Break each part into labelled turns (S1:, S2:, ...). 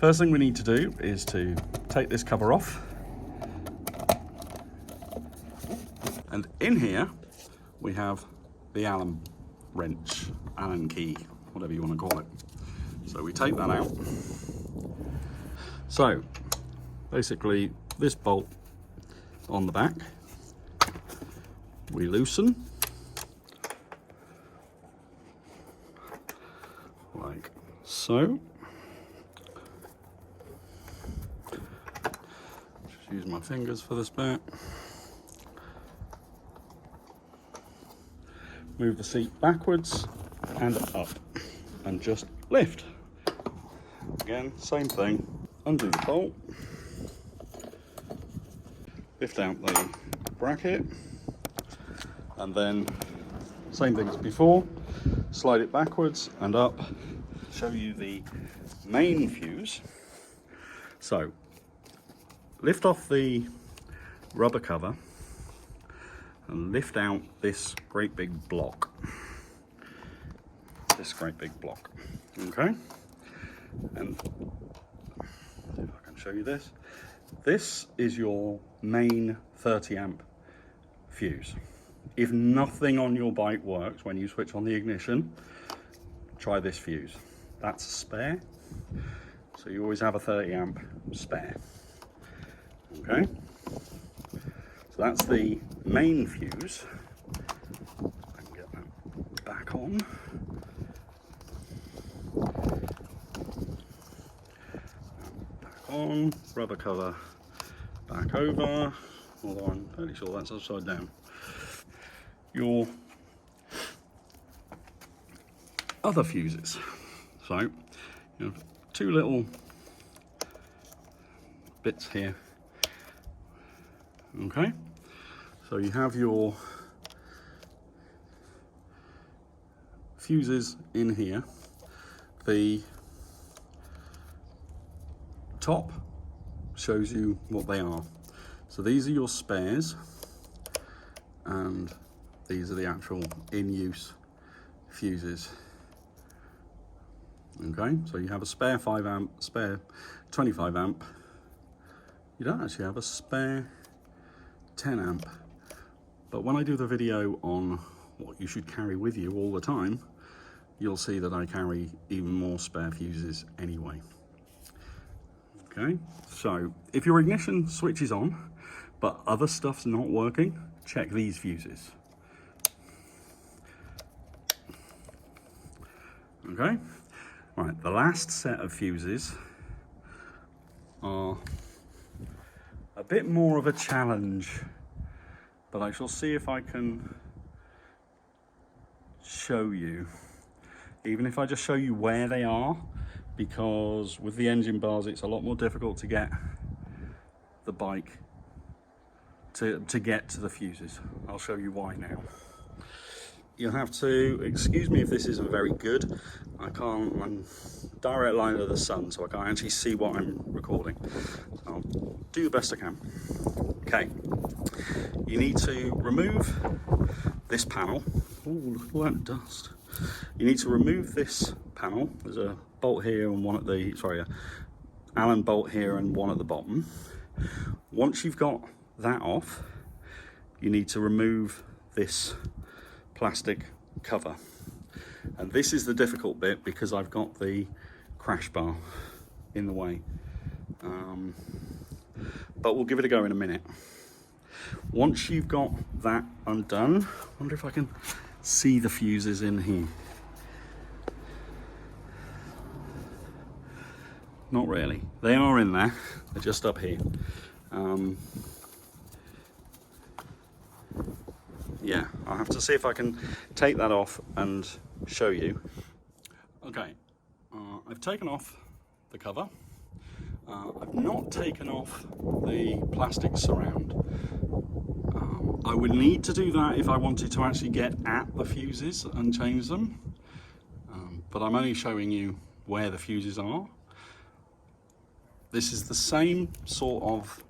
S1: First thing we need to do is to take this cover off. And in here, we have the Allen wrench, Allen key, whatever you want to call it. So we take that out. So basically this bolt on the back, we loosen like so. Just use my fingers for this bit. Move the seat backwards and up and just lift. Again, same thing. Undo the bolt. Lift out the bracket. And then, same thing as before. Slide it backwards and up. Show you the main fuse. So, lift off the rubber cover and lift out this great big block. Okay? And if I can show you this. This is your main 30 amp fuse. If nothing on your bike works when you switch on the ignition, try this fuse. That's a spare. So you always have a 30 amp spare. Okay? So that's the main fuse. I can get that back on. Back on, rubber cover back over, although I'm fairly sure that's upside down. Your other fuses. So, you have two little bits here. Okay, so you have your fuses in here. The top shows you what they are. So these are your spares, and these are the actual in-use fuses. Okay, so you have a spare 5 amp, spare 25 amp. You don't actually have a spare 10 amp. But when I do the video on what you should carry with you all the time, you'll see that I carry even more spare fuses anyway. Okay, so if your ignition switch is on, but other stuff's not working, check these fuses. Okay, right, the last set of fuses are a bit more of a challenge, but I shall see if I can show you, even if I just show you where they are, because with the engine bars it's a lot more difficult to get the bike to get to the fuses. I'll show you why now. You'll have to excuse me if this isn't very good. I'm direct line of the sun, so I can't actually see what I'm recording. So I'll do the best I can. Okay, you need to remove this panel. Oh, look at all that dust. You need to remove this panel. There's a bolt here and one at the, a Allen bolt here and one at the bottom. Once you've got that off, you need to remove this plastic cover. And this is the difficult bit because I've got the crash bar in the way. But we'll give it a go in a minute. Once you've got that undone, I wonder if I can see the fuses in here. Not really. They are in there. They're just up here. Yeah, I'll have to see if I can take that off and show you. Okay, I've taken off the cover. I've not taken off the plastic surround. I would need to do that if I wanted to actually get at the fuses and change them. But I'm only showing you where the fuses are. This is the same sort of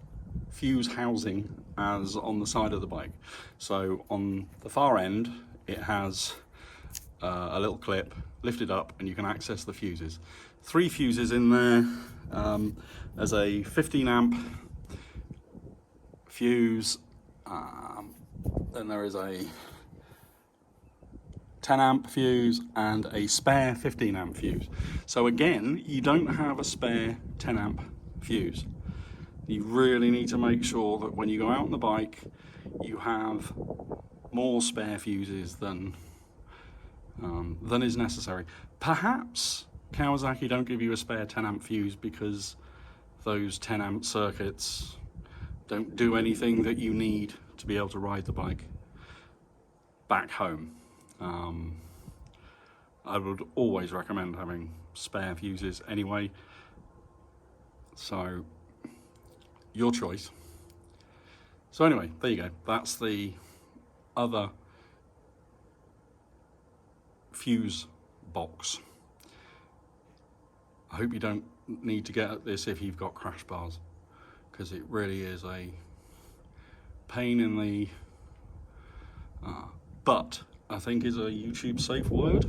S1: fuse housing as on the side of the bike. So on the far end, it has a little clip lifted up and you can access the fuses. 3 fuses in there. There's a 15 amp fuse, then there is a 10 amp fuse and a spare 15 amp fuse. So again, you don't have a spare 10 amp fuse. You really need to make sure that when you go out on the bike, you have more spare fuses than is necessary. Perhaps Kawasaki don't give you a spare 10 amp fuse because those 10 amp circuits don't do anything that you need to be able to ride the bike back home. I would always recommend having spare fuses anyway, so your choice. So anyway, there you go. That's the other fuse box. I hope you don't need to get at this if you've got crash bars, because it really is a pain in the but I think is a YouTube safe word.